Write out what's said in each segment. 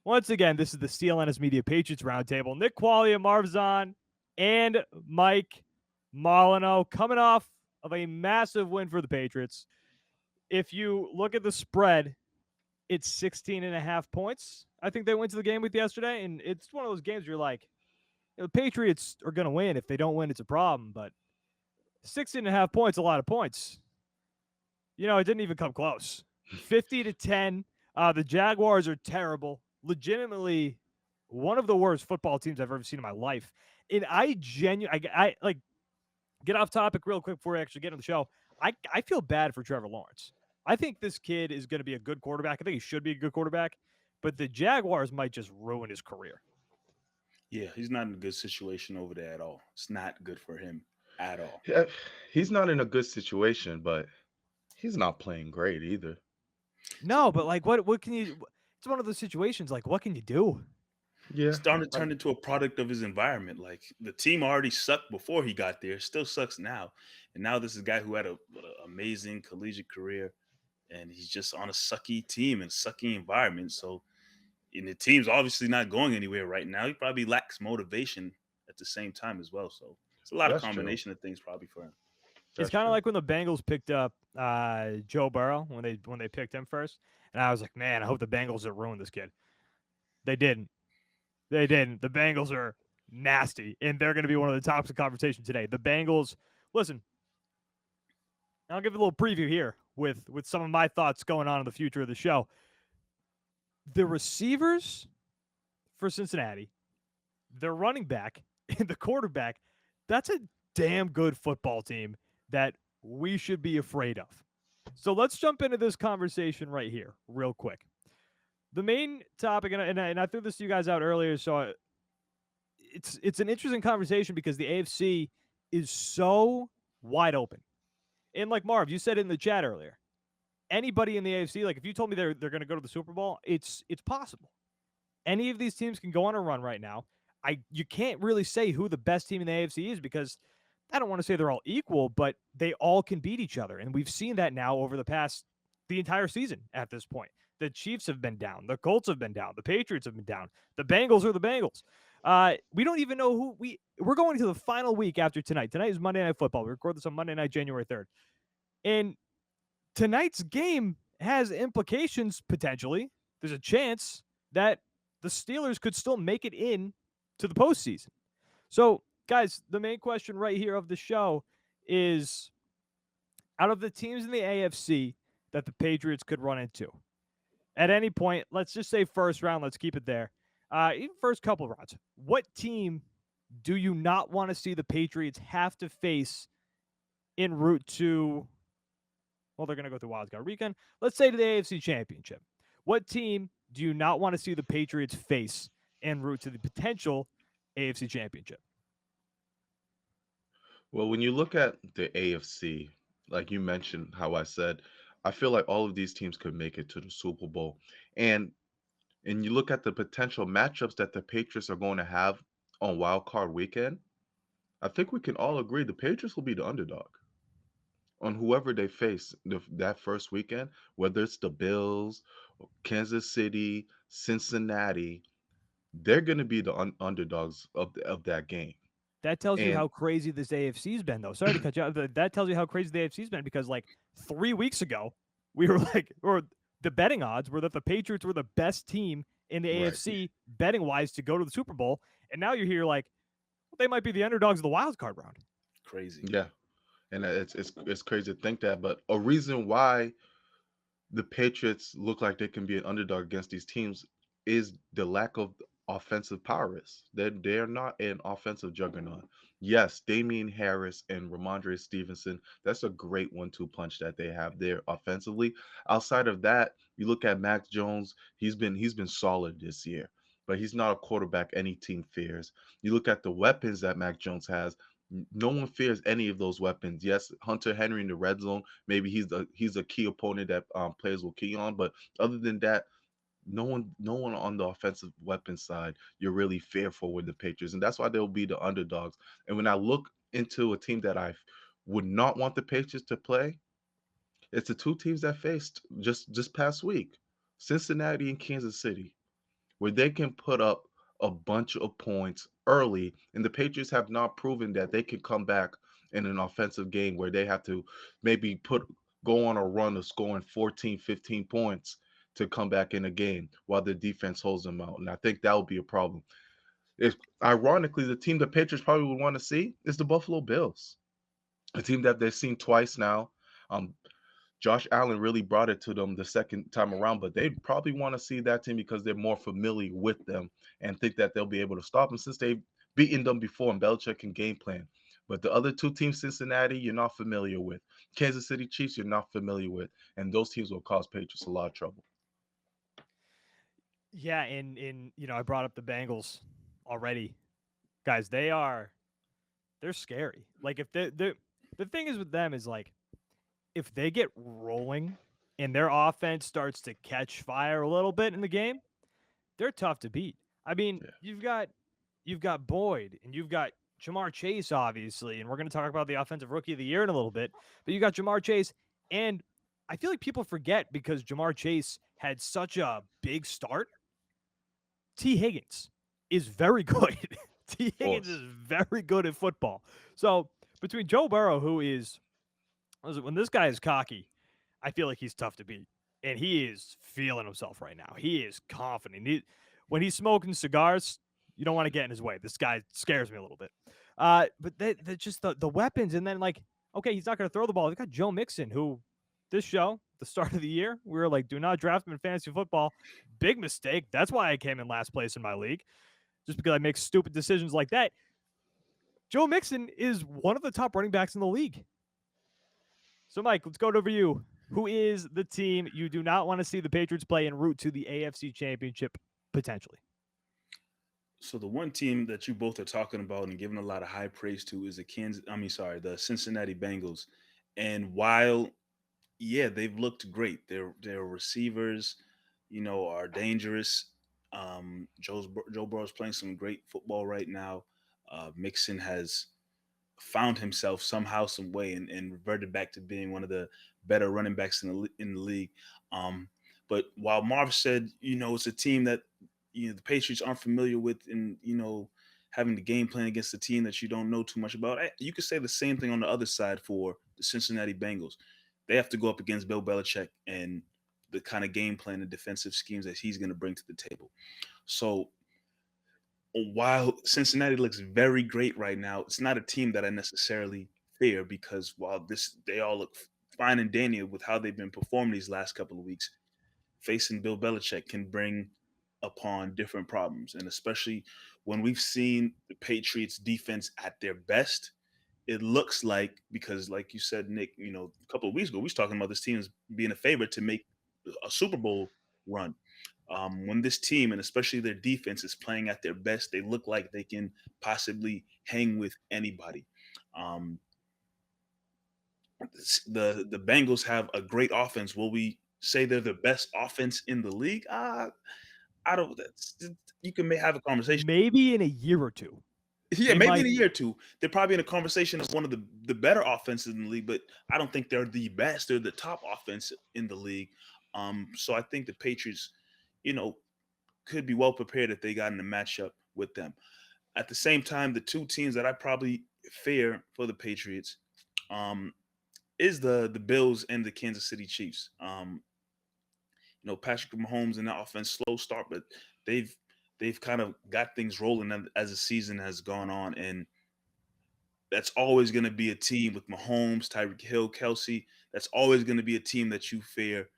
Once again, this is the CLNS Media Patriots Roundtable. Nick Quaglia, Marv Ezhan, and Mike Molyneaux coming off of a massive win for the Patriots. If you look at the spread, it's 16.5 points. I think they went to the game with yesterday, and it's one of those games where you're like, the Patriots are going to win. If they don't win, it's a problem. But 16.5 points, a lot of points. It didn't even come close. 50-10. The Jaguars are terrible. Legitimately one of the worst football teams I've ever seen in my life. And I like get off topic real quick before we actually get on the show. I feel bad for Trevor Lawrence. I think this kid is going to be a good quarterback. I think he should be a good quarterback, but the Jaguars might just ruin his career. Yeah, he's not in a good situation over there at all. It's not good for him at all. Yeah, he's not in a good situation, but he's not playing great either. No, but like what can you it's one of those situations like what can you do? Yeah, Starting to I- turn into a product of his environment. Like the team already sucked before he got there, still sucks now. And now this is a guy who had an amazing collegiate career, and he's just on a sucky team and sucky environment. So, and the team's obviously not going anywhere right now. He probably lacks motivation at the same time as well. So it's a lot of that's true. combination of things probably for him. It's That's kind of true. like when the Bengals picked up Joe Burrow when they picked him first, and I was like, man, I hope the Bengals don't ruin this kid. They didn't. They didn't. The Bengals are nasty, and they're going to be one of the topics of conversation today. The Bengals. Listen, I'll give a little preview here with some of my thoughts going on in the future of the show. The receivers for Cincinnati, their running back, and the quarterback. That's a damn good football team that we should be afraid of. So let's jump into this conversation right here, real quick. The main topic, and I threw this to you guys out earlier, so it's an interesting conversation because the AFC is so wide open. And like Marv, you said in the chat earlier, anybody in the AFC, like if you told me they're going to go to the Super Bowl, it's possible. Any of these teams can go on a run right now. You can't really say who the best team in the AFC is because I don't want to say they're all equal, but they all can beat each other, and we've seen that now over the entire season at this point. The Chiefs have been down, the Colts have been down, the Patriots have been down, the Bengals are the Bengals. We don't even know who we're going to the final week after tonight. Tonight is Monday Night Football. We record this on Monday night, January 3rd. And tonight's game has implications potentially. There's a chance that the Steelers could still make it in to the postseason. So, guys, the main question right here of the show is out of the teams in the AFC that the Patriots could run into at any point, let's just say first round, let's keep it there. Even first couple of rounds, what team do you not want to see the Patriots have to face en route to, well, they're going to go through Wild Card Weekend. Let's say to the AFC Championship. What team do you not want to see the Patriots face en route to the potential AFC Championship? Well, when you look at the AFC, like you mentioned, how I said, I feel like all of these teams could make it to the Super Bowl. And you look at the potential matchups that the Patriots are going to have on Wild Card Weekend, I think we can all agree the Patriots will be the underdog on whoever they face that first weekend, whether it's the Bills, Kansas City, Cincinnati, they're going to be the underdogs of that game. That tells you And how crazy this AFC's been, though. Sorry to cut you off. That tells you how crazy the AFC's been because, like, 3 weeks ago, we were like, or the betting odds were that the Patriots were the best team in the right, AFC betting wise to go to the Super Bowl. And now you're here like, well, they might be the underdogs of the wild card round. Crazy. yeah, and it's crazy to think that, but a reason why the Patriots look like they can be an underdog against these teams is the lack of offensive prowess. They're not an offensive juggernaut. Yes, Damian Harris and Ramondre Stevenson, that's a great 1-2 punch that they have there offensively. Outside of that, you look at Mac Jones, he's been solid this year, but he's not a quarterback any team fears. You look at the weapons that Mac Jones has, no one fears any of those weapons. Yes, Hunter Henry in the red zone, maybe he's a key opponent that players will key on, but other than that, no one on the offensive weapon side you're really fearful with the Patriots, and that's why they'll be the underdogs. And when I look into a team that I would not want the Patriots to play, it's the two teams that faced just past week, Cincinnati and Kansas City. where they can put up a bunch of points early. And the Patriots have not proven that they can come back in an offensive game where they have to maybe go on a run of scoring 14, 15 points to come back in a game while the defense holds them out. And I think that would be a problem. If ironically, the team the Patriots probably would want to see is the Buffalo Bills, a team that they've seen twice now. Um, Josh Allen really brought it to them the second time around, but they probably want to see that team because they're more familiar with them and think that they'll be able to stop them since they've beaten them before and Belichick can game plan. But the other two teams, Cincinnati, you're not familiar with. Kansas City Chiefs, you're not familiar with. And those teams will cause Patriots a lot of trouble. Yeah, and I brought up the Bengals already, guys. They're scary. Like if the thing is with them is like if they get rolling and their offense starts to catch fire a little bit in the game, they're tough to beat. I mean, Yeah. you've got Boyd and you've got Jamar Chase, obviously, and we're going to talk about the offensive rookie of the year in a little bit. But you got Jamar Chase, and I feel like people forget because Jamar Chase had such a big start. T. Higgins is very good. T. Of Higgins is course. very good at football. So between Joe Burrow, who is when this guy is cocky, I feel like he's tough to beat, and he is feeling himself right now. He is confident. When he's smoking cigars, you don't want to get in his way. This guy scares me a little bit. But they just the weapons, and then like, okay, he's not going to throw the ball. They got Joe Mixon, who this show, the start of the year, we were like, do not draft him in fantasy football. Big mistake. That's why I came in last place in my league, just because I make stupid decisions like that. Joe Mixon is one of the top running backs in the league. So, Mike, let's go over you. Who is the team you do not want to see the Patriots play en route to the AFC Championship potentially? So the one team that you both are talking about and giving a lot of high praise to is the Cincinnati Bengals. And while they've looked great. Their receivers, are dangerous. Joe Burrow's playing some great football right now. Mixon has found himself somehow, some way, and reverted back to being one of the better running backs in the league. Um, but while Marv said, it's a team that the Patriots aren't familiar with, and having the game plan against a team that you don't know too much about, you could say the same thing on the other side for the Cincinnati Bengals. They have to go up against Bill Belichick and the kind of game plan and defensive schemes that he's going to bring to the table. So while Cincinnati looks very great right now, it's not a team that I necessarily fear because while they all look fine and dandy with how they've been performing these last couple of weeks, facing Bill Belichick can bring upon different problems. And especially when we've seen the Patriots defense at their best, it looks like, because like you said, Nick, a couple of weeks ago, we was talking about this team as being a favorite to make a Super Bowl run. When this team, and especially their defense, is playing at their best, they look like they can possibly hang with anybody. Um, the Bengals have a great offense. Will we say they're the best offense in the league? I don't. You can have a conversation. Maybe in a year or two. Yeah, They maybe in might a be. year or two, they're probably in a conversation as one of the better offenses in the league, but I don't think they're the best. They're the top offense in the league. So I think the Patriots, you know, could be well prepared if they got in a matchup with them. At the same time, the two teams that I probably fear for the Patriots um, is the Bills and the Kansas City Chiefs. Patrick Mahomes and that offense slow start, but they've they've kind of got things rolling as the season has gone on, and that's always going to be a team with Mahomes, Tyreek Hill, Kelsey. That's always going to be a team that you fear,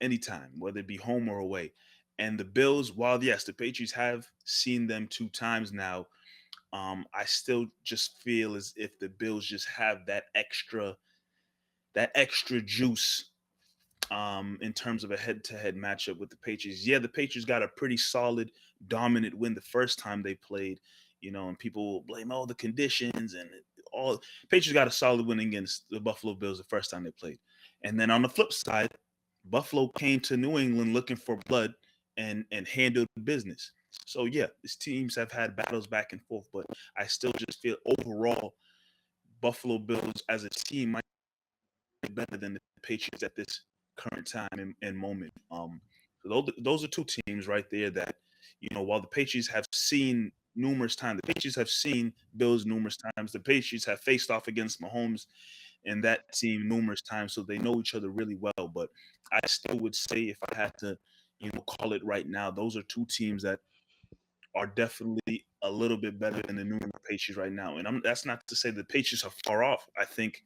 anytime, whether it be home or away. And the Bills, while yes, the Patriots have seen them two times now, I still just feel as if the Bills just have that extra juice in terms of a head-to-head matchup with the Patriots. Yeah, the Patriots got a pretty solid, dominant win the first time they played, and people will blame all the conditions and all. Patriots got a solid win against the Buffalo Bills the first time they played. And then on the flip side, Buffalo came to New England looking for blood and handled business. So yeah, these teams have had battles back and forth, but I still just feel overall Buffalo Bills as a team might be better than the Patriots at this current time and moment. So those are two teams right there that, while the Patriots have seen numerous times, the Patriots have seen Bills numerous times. The Patriots have faced off against Mahomes and that team numerous times, so they know each other really well. But I still would say, if I had to, call it right now, those are two teams that are definitely a little bit better than the New England Patriots right now. And that's not to say the Patriots are far off. I think,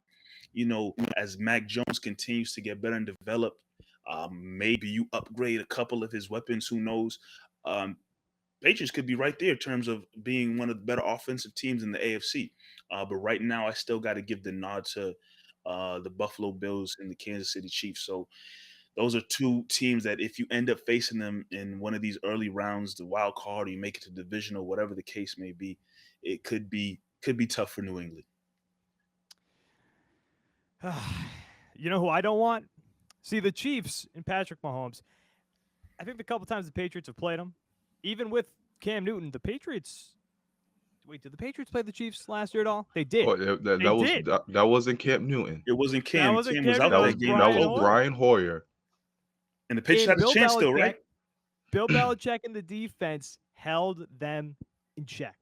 as Mac Jones continues to get better and develop, maybe you upgrade a couple of his weapons. Who knows? Patriots could be right there in terms of being one of the better offensive teams in the AFC. But right now, I still got to give the nod to the Buffalo Bills and the Kansas City Chiefs. So those are two teams that if you end up facing them in one of these early rounds, the wild card, or you make it to division or whatever the case may be, it could be tough for New England. You know who I don't want? See, the Chiefs and Patrick Mahomes. I think the couple times the Patriots have played them, even with Cam Newton, the Patriots. Wait, did the Patriots play the Chiefs last year at all? They did. Oh, that wasn't Cam Newton. It wasn't Cam. wasn't Cam Cam was out Newton, that that game. was Brian Hoyer. And the Patriots had a chance still, right? Bill Belichick and the defense held them in check.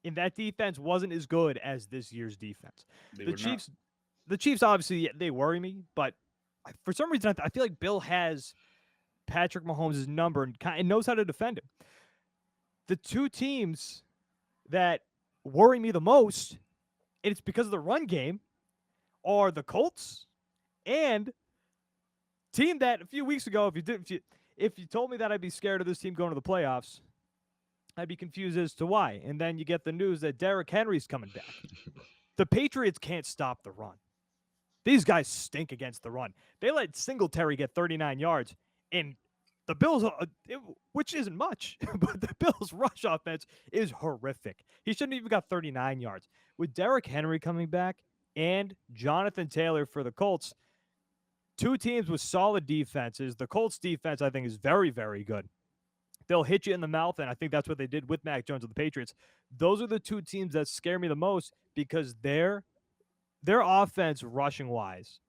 And that defense wasn't as good as this year's defense. The Chiefs, obviously, they worry me, but for some reason, I feel like Bill has Patrick Mahomes' number and knows how to defend him. The two teams that worry me the most, and it's because of the run game, are the Colts and team that a few weeks ago, if you told me that I'd be scared of this team going to the playoffs, I'd be confused as to why. And then you get the news that Derrick Henry's coming back. The Patriots can't stop the run. These guys stink against the run. They let Singletary get 39 yards, and the Bills, which isn't much, but the Bills' rush offense is horrific. He shouldn't even got 39 yards. With Derrick Henry coming back and Jonathan Taylor for the Colts, two teams with solid defenses. The Colts' defense, I think, is very, very good. They'll hit you in the mouth, and I think that's what they did with Mac Jones and the Patriots. Those are the two teams that scare me the most because their offense, rushing-wise,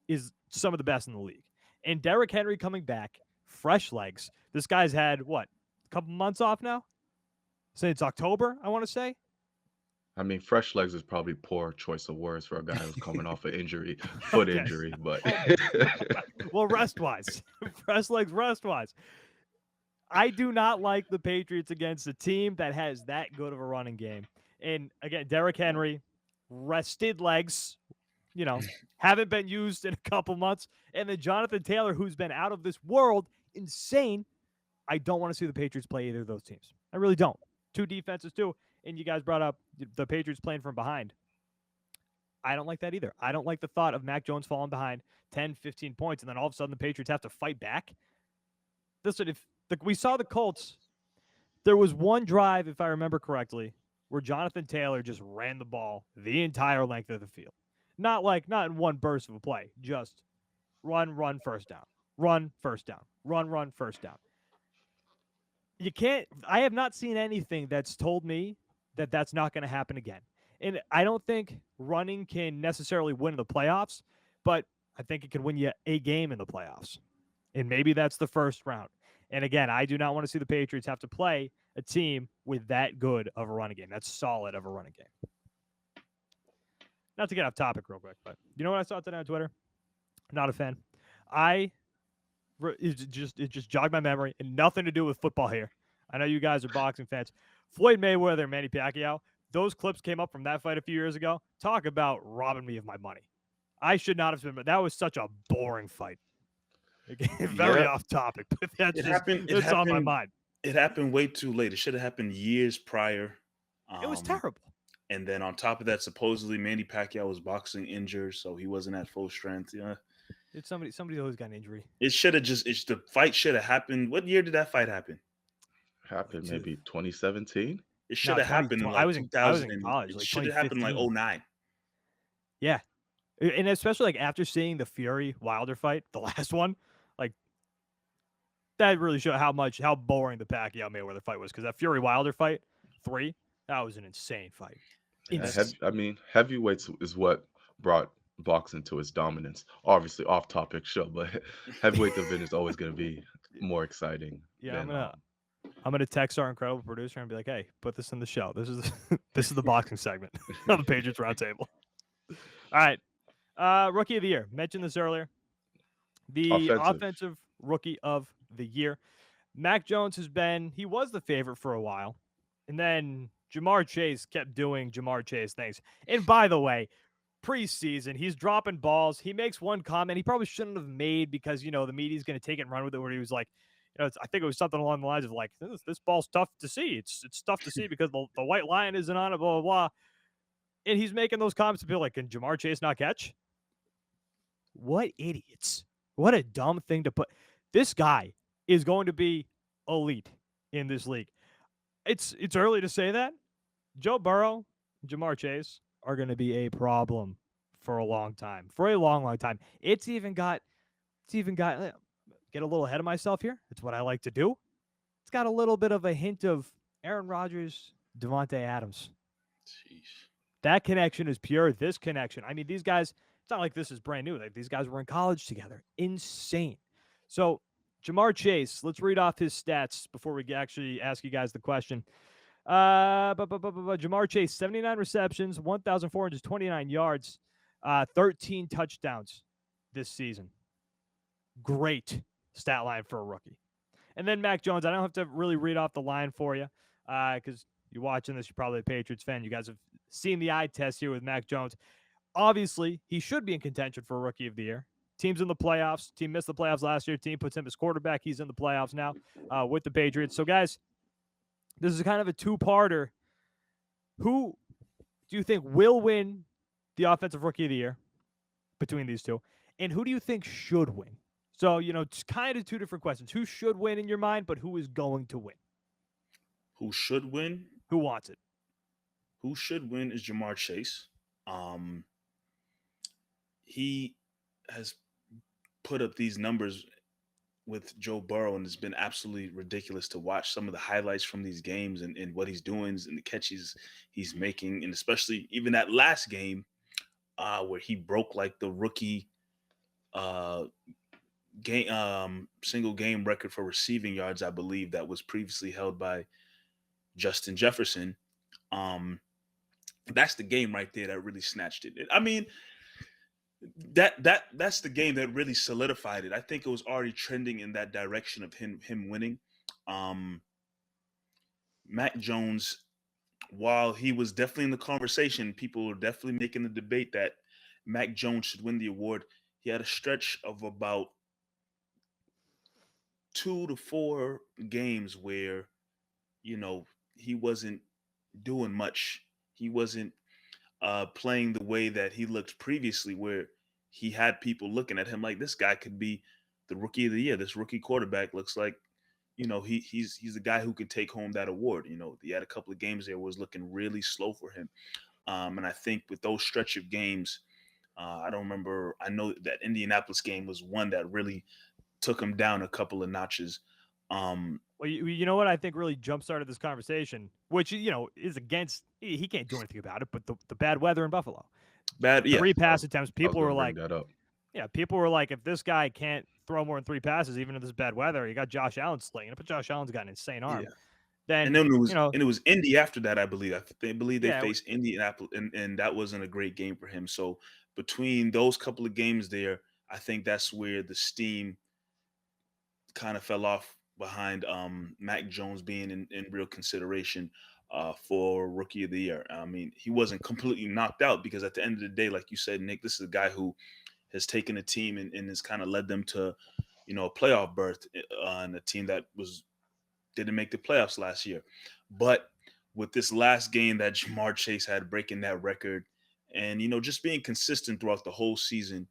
is some of the best in the league. And Derrick Henry coming back, fresh legs. This guy's had, a couple months off now? Since October, I want to say. I mean, fresh legs is probably poor choice of words for a guy who's coming off an injury, foot injury. But well, rest-wise. Fresh legs, rest-wise. I do not like the Patriots against a team that has that good of a running game. And, again, Derrick Henry, rested legs, haven't been used in a couple months. And then Jonathan Taylor, who's been out of this world, insane. I don't want to see the Patriots play either of those teams. I really don't. Two defenses, too. And you guys brought up the Patriots playing from behind. I don't like that either. I don't like the thought of Mac Jones falling behind 10, 15 points, and then all of a sudden the Patriots have to fight back. Listen, we saw the Colts, there was one drive, if I remember correctly, where Jonathan Taylor just ran the ball the entire length of the field. Not in one burst of a play. Just run, first down. Run, first down. Run, first down. I have not seen anything that's told me that that's not going to happen again. And I don't think running can necessarily win the playoffs, but I think it can win you a game in the playoffs. And maybe that's the first round. And again, I do not want to see the Patriots have to play a team with that good of a running game. That's solid of a running game. Not to get off topic real quick, but you know what I saw today on Twitter? Not a fan. It just jogged my memory and nothing to do with football here. I know you guys are boxing fans. Floyd Mayweather and Manny Pacquiao, those clips came up from that fight a few years ago. Talk about robbing me of my money. I should not have been, but that was such a boring fight. Again, very off topic, but it's on my mind. It happened way too late. It should have happened years prior. It was terrible. And then on top of that, supposedly Manny Pacquiao was boxing injured, so he wasn't at full strength. Yeah, it's somebody always got an injury. It should have the fight should have happened. What year did that fight happen? Happened maybe 2017. It should have happened in like I was in college. It should have happened like 2009. Yeah, and especially like after seeing the Fury Wilder fight, the last one, like that really showed how boring the Pacquiao Mayweather fight was. Because that Fury Wilder fight 3, that was an insane fight. Heavyweights is what brought boxing to its dominance. Obviously, off-topic show, but heavyweight division is always going to be more exciting Yeah, than I'm gonna text our incredible producer and be like, "Hey, put this in the show. This is this is the boxing segment on the Patriots Roundtable." All right, rookie of the year. Mentioned this earlier. The offensive. offensive rookie of the year. Mac Jones he was the favorite for a while. And then Jamar Chase kept doing Jamar Chase things. And by the way, preseason, he's dropping balls. He makes one comment he probably shouldn't have made because, the media's going to take it and run with it, where he was like, I think it was something along the lines of like, this ball's tough to see. It's tough to see because the white line isn't on it, blah, blah, blah. And he's making those comments to be like, can Jamar Chase not catch? What idiots. What a dumb thing to put. This guy is going to be elite in this league. It's early to say that. Joe Burrow, Jamar Chase are going to be a problem for a long time. For a long, long time. It's even got get a little ahead of myself here. It's what I like to do. It's got a little bit of a hint of Aaron Rodgers, Devontae Adams. Jeez. That connection is pure. This connection. I mean, these guys, it's not like this is brand new. Like, these guys were in college together. Insane. So, Jamar Chase, let's read off his stats before we actually ask you guys the question. Jamar Chase, 79 receptions, 1,429 yards, 13 touchdowns this season. Great stat line for a rookie. And then Mac Jones, I don't have to really read off the line for you because you're watching this, you're probably a Patriots fan. You guys have seen the eye test here with Mac Jones. Obviously, he should be in contention for Rookie of the Year. Team's in the playoffs. Team missed the playoffs last year. Team puts him as quarterback. He's in the playoffs now with the Patriots. So, guys, this is kind of a two-parter. Who do you think will win the Offensive Rookie of the Year between these two? And who do you think should win? So, it's kind of two different questions. Who should win in your mind, but who is going to win? Who should win? Who wants it? Who should win is Jamar Chase. He has put up these numbers with Joe Burrow, and it's been absolutely ridiculous to watch some of the highlights from these games and what he's doing and the catches he's making, and especially even that last game where he broke like the rookie single game record for receiving yards, I believe, that was previously held by Justin Jefferson. That's the game right there that really snatched it. I mean, that's the game that really solidified it. I think it was already trending in that direction of him winning. Mac Jones, while he was definitely in the conversation, people were definitely making the debate that Mac Jones should win the award. He had a stretch of about 2 to 4 games where, he wasn't doing much. He wasn't playing the way that he looked previously, where he had people looking at him like, this guy could be the Rookie of the Year. This rookie quarterback looks like, he's the guy who could take home that award. He had a couple of games there was looking really slow for him. And I think with those stretch of games, I don't remember. I know that Indianapolis game was one that really took him down a couple of notches. Well, you know what I think really jump-started this conversation, which, is against – he can't do anything about it, but the bad weather in Buffalo. Yeah. 3 pass attempts. People were like that up. – yeah, people were like, if this guy can't throw more than 3 passes, even in this bad weather, you got Josh Allen slinging it, but Josh Allen's got an insane arm. Yeah. Then, And then it was Indy after that, I believe. They Yeah, faced Indianapolis, and that wasn't a great game for him. So between those couple of games there, I think that's where the steam kind of fell off behind Mac Jones being in real consideration for Rookie of the Year. I mean, he wasn't completely knocked out because at the end of the day, like you said, Nick, this is a guy who has taken a team and has kind of led them to, a playoff berth on a team that didn't make the playoffs last year. But with this last game that Jamar Chase had, breaking that record and, just being consistent throughout the whole season,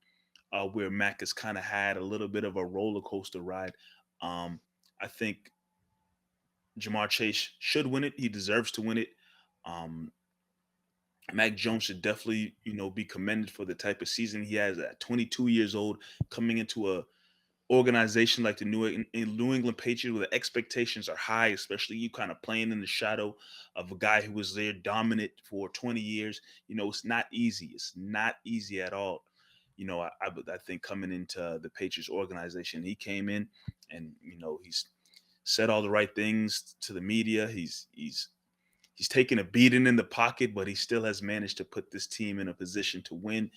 where Mac has kind of had a little bit of a roller coaster ride. I think Jamar Chase should win it. He deserves to win it. Mac Jones should definitely, be commended for the type of season he has at 22 years old, coming into a organization like the New England Patriots, where the expectations are high, especially you kind of playing in the shadow of a guy who was there dominant for 20 years. It's not easy. It's not easy at all. I think coming into the Patriots organization, he came in and he's said all the right things to the media. He's taken a beating in the pocket, but he still has managed to put this team in a position to win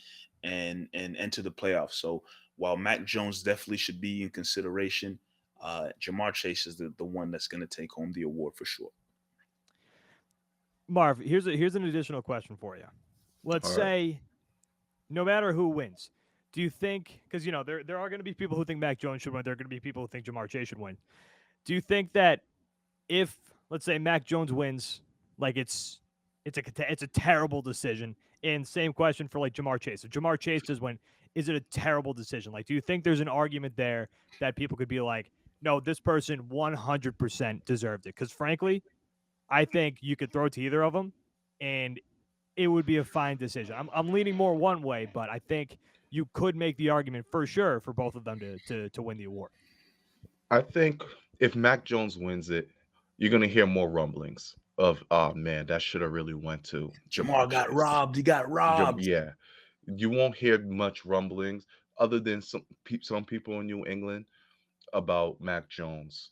and enter the playoffs. So while Mac Jones definitely should be in consideration, Jamar Chase is the one that's going to take home the award for sure. Marv, here's an additional question for you. Let's All right. say no matter who wins, do you think, because there are going to be people who think Mac Jones should win, there are going to be people who think Jamar Chase should win. Do you think that if, let's say, Mac Jones wins, like it's a terrible decision? And same question for like Jamar Chase. If Jamar Chase does win, is it a terrible decision? Like, do you think there's an argument there that people could be like, no, this person 100% deserved it? Because frankly, I think you could throw to either of them, and it would be a fine decision. I'm leaning more one way, but I think you could make the argument for sure for both of them to win the award. I think if Mac Jones wins it, you're gonna hear more rumblings of, oh man, that should have really went to Jamar Jamar got Chase. robbed. He got robbed. Yeah, you won't hear much rumblings other than some people in New England about Mac Jones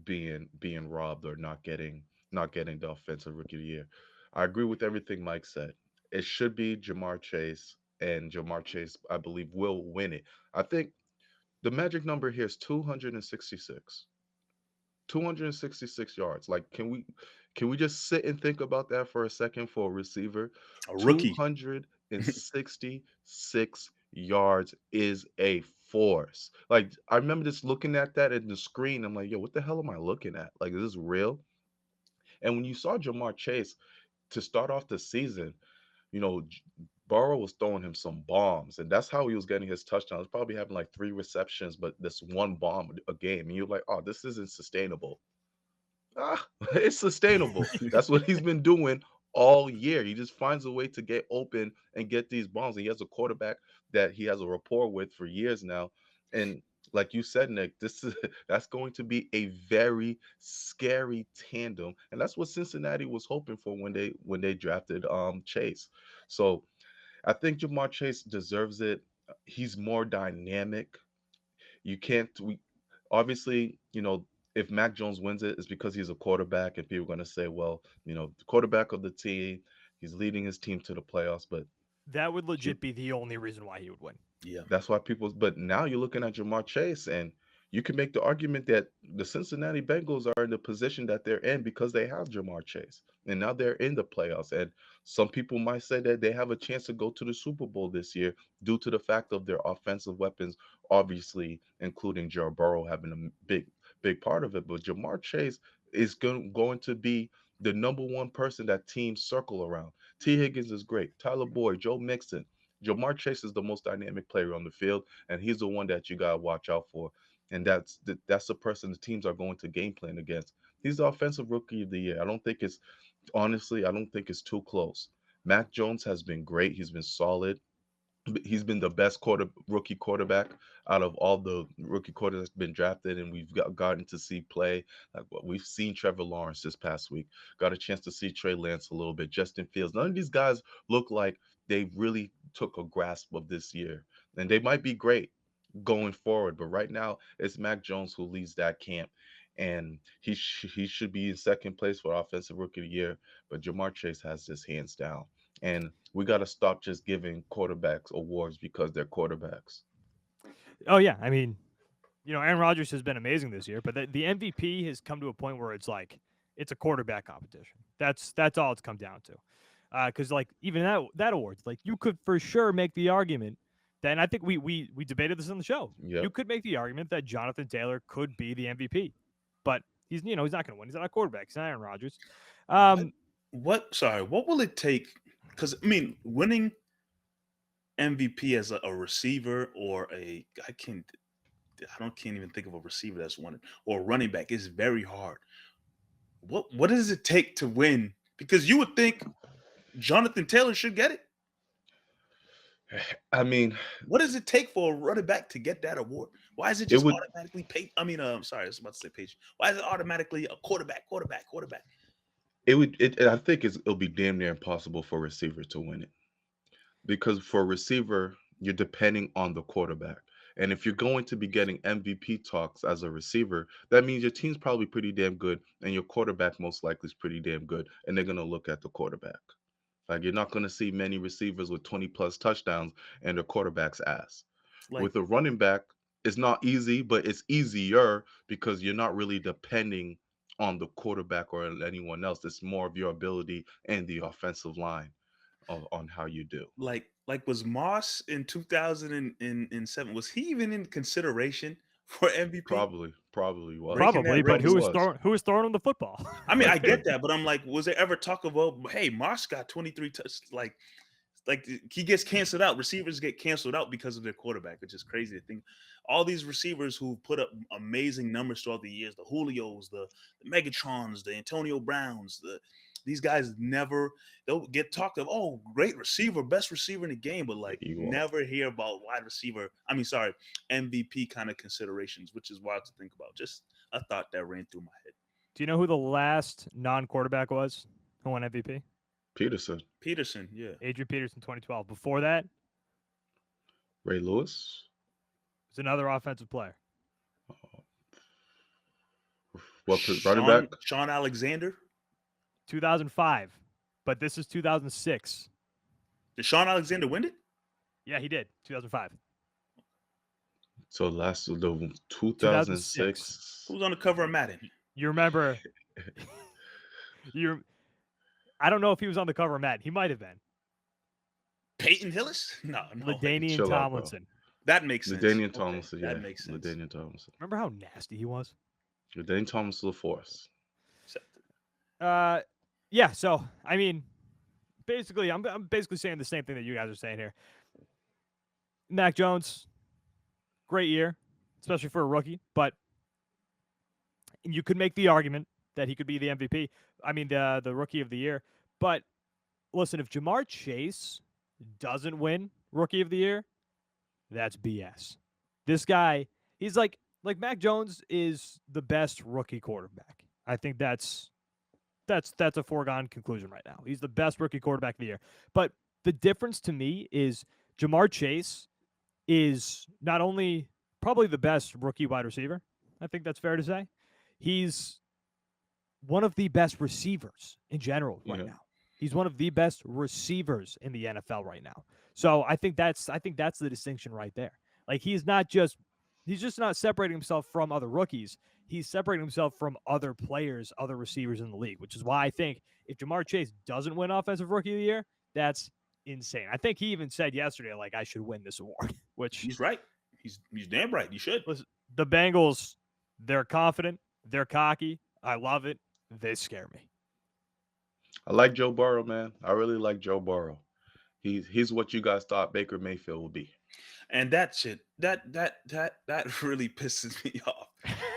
being robbed or not getting the offensive rookie of the year. I agree with everything Mike said. It should be Jamar Chase, and Jamar Chase, I believe, will win it. I think the magic number here is 266. 266 yards. Like, can we just sit and think about that for a second for a receiver? A rookie. 266 yards is a force. Like, I remember just looking at that in the screen. I'm like, yo, what the hell am I looking at? Like, is this real? And when you saw Jamar Chase to start off the season, you know, Burrow was throwing him some bombs, and that's how he was getting his touchdowns. Probably having like 3 receptions, but this one bomb a game, and you're like, oh, this isn't sustainable. It's sustainable. That's what he's been doing all year. He just finds a way to get open and get these bombs. And he has a quarterback that he has a rapport with for years now. And like you said, Nick, this is that's going to be a very scary tandem. And that's what Cincinnati was hoping for when they drafted Chase. So I think Jamar Chase deserves it. He's more dynamic. You can't we obviously, if Mac Jones wins it, it's because he's a quarterback, and people are going to say, well, the quarterback of the team, he's leading his team to the playoffs. But That would you, legit be the only reason why he would win. Yeah. that's why people. But now you're looking at Jamar Chase, and you can make the argument that the Cincinnati Bengals are in the position that they're in because they have Jamar Chase, and now they're in the playoffs. And some people might say that they have a chance to go to the Super Bowl this year due to the fact of their offensive weapons, obviously including Joe Burrow having a big part of it. But Jamar Chase is going to be the number one person that teams circle around. T. Higgins is great. Tyler Boyd, Joe Mixon. Jamar Chase is the most dynamic player on the field, and he's the one that you gotta watch out for. And that's the person the teams are going to game plan against. He's the offensive rookie of the year. I don't think it's too close. Mac Jones has been great. He's been solid. He's been the best rookie quarterback out of all the rookie quarterbacks that's been drafted, and we've gotten to see play. Like what we've seen Trevor Lawrence this past week, got a chance to see Trey Lance a little bit, Justin Fields. None of these guys look like they really took a grasp of this year, and they might be great going forward. But right now, it's Mac Jones who leads that camp, and he should be in second place for offensive rookie of the year. But Jamar Chase has this hands down, and we got to stop just giving quarterbacks awards because they're quarterbacks. Oh yeah, I mean, Aaron Rodgers has been amazing this year, but the MVP has come to a point where it's like it's a quarterback competition. That's all it's come down to. Because like even that awards, like you could for sure make the argument that, and I think we debated this on the show. You Yep. could make the argument that Jonathan Taylor could be the MVP, but he's not going to win. He's not a quarterback. He's not Aaron Rodgers. What? What? Sorry. What will it take? Because I mean, winning MVP as a receiver or can't even think of a receiver that's won it, or a running back is very hard. What does it take to win? Because you would think Jonathan Taylor should get it. I mean, What does it take for a running back to get that award? Why is it it just would automatically paid? I mean, sorry, I was about to say page. Why is it automatically a quarterback, quarterback, quarterback? I think it'll be damn near impossible for a receiver to win it because for a receiver, you're depending on the quarterback. And if you're going to be getting MVP talks as a receiver, that means your team's probably pretty damn good, and your quarterback most likely is pretty damn good, and they're going to look at the quarterback. Like, you're not going to see many receivers with 20 plus touchdowns and their quarterback's ass. Like, With a running back, it's not easy, but it's easier because you're not really depending on the quarterback or anyone else. It's more of your ability and the offensive line on how you do. like was Moss in 2007? Was he even in consideration for MVP? Probably was. Breaking that Probably, but record. who was throwing him the football? I mean, I Like, get that, but I'm like, was there ever talk about, hey, Moss got 23 touchdowns? Like he gets canceled out. Receivers get canceled out because of their quarterback, which is crazy to think. All these receivers who put up amazing numbers throughout the years, the Julios, the Megatrons, the Antonio Browns, these guys they'll get talked of, oh, great receiver, best receiver in the game, but like You are. never hear about wide receiver. MVP kind of considerations, which is wild to think about. Just a thought that ran through my head. Do you know who the last non-quarterback was who won MVP? Peterson, Peterson, yeah. Adrian Peterson, 2012. Before that, it Ray Lewis. was another offensive player. Running back? Sean Alexander. 2005, but this is 2006. Did Sean Alexander win it? Yeah, he did. 2005. So last the 2006. 2006. Who was on the cover of Madden? You remember? I don't know if he was on the cover of Matt. He might have been. Peyton Hillis? No. LaDainian Chill out, bro. Tomlinson. That makes sense. LaDainian Okay, Tomlinson, yeah. That makes sense. LaDainian Tomlinson. Remember how nasty he was? LaDainian Tomlinson, the force. Yeah. So I mean, basically, I'm basically saying the same thing that you guys are saying here. Mac Jones, great year, especially for a rookie, but you could make the argument that he could be the MVP. I mean, the rookie of the year. But listen, if Jamar Chase doesn't win rookie of the year, that's BS. This guy, he's like Mac Jones is the best rookie quarterback. I think that's a foregone conclusion right now. He's the best rookie quarterback of the year. But the difference to me is Jamar Chase is not only probably the best rookie wide receiver. I think that's fair to say. He's one of the best receivers in general right now. He's one of the best receivers in the NFL right now. So I think that's the distinction right there. Like he's just not separating himself from other rookies. He's separating himself from other players, other receivers in the league, which is why I think if Jamar Chase doesn't win Offensive Rookie of the Year, that's insane. I think he even said yesterday, like, I should win this award, which he's right. He's damn right. You should. Listen, the Bengals, they're confident. They're cocky. I love it. They scare me. I like Joe Burrow, man. I really like Joe Burrow. He's what you guys thought Baker Mayfield would be. And that shit, that really pisses me off.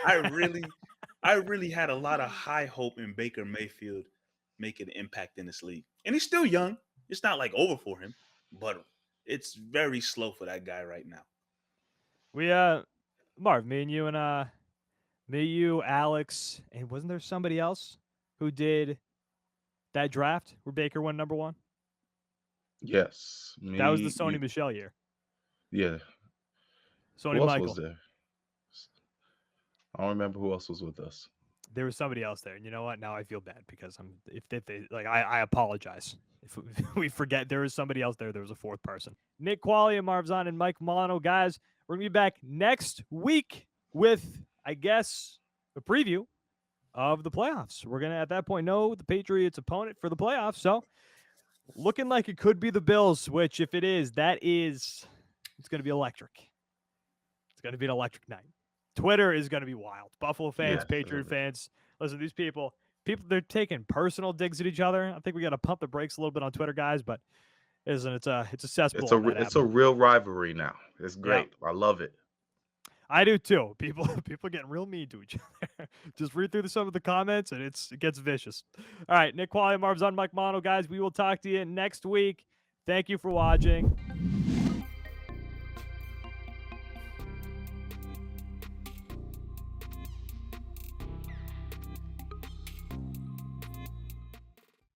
I really had a lot of high hope in Baker Mayfield making an impact in this league. And he's still young. It's not like over for him, but it's very slow for that guy right now. We Marv, me, you, Alex, and wasn't there somebody else who did that draft where Baker won number one? Yes. That was the Sony Michel year. Yeah. Sony Who else Michael. was there? I don't remember who else was with us. There was somebody else there. And you know what? Now I feel bad because I apologize. If we forget there was somebody else there, there was a fourth person. Nick Quaglia, Marv Ezhan, and Mike Molyneaux. Guys, we're going to be back next week with, I guess, a preview of the playoffs. We're going to, at that point, know the Patriots' opponent for the playoffs. So, looking like it could be the Bills, which, if it is, it's going to be electric. It's going to be an electric night. Twitter is going to be wild. Buffalo fans, Yes, Patriot fans. Listen, these people, they're taking personal digs at each other. I think we got to pump the brakes a little bit on Twitter, guys, but it's a cesspool. It's a real rivalry now. It's great. Yeah. I love it. I do too. People getting real mean to each other. Just read through some of the comments and it gets vicious. All right, Nick Quaglia, Marv Ezhan, Mike Molyneaux, guys. We will talk to you next week. Thank you for watching.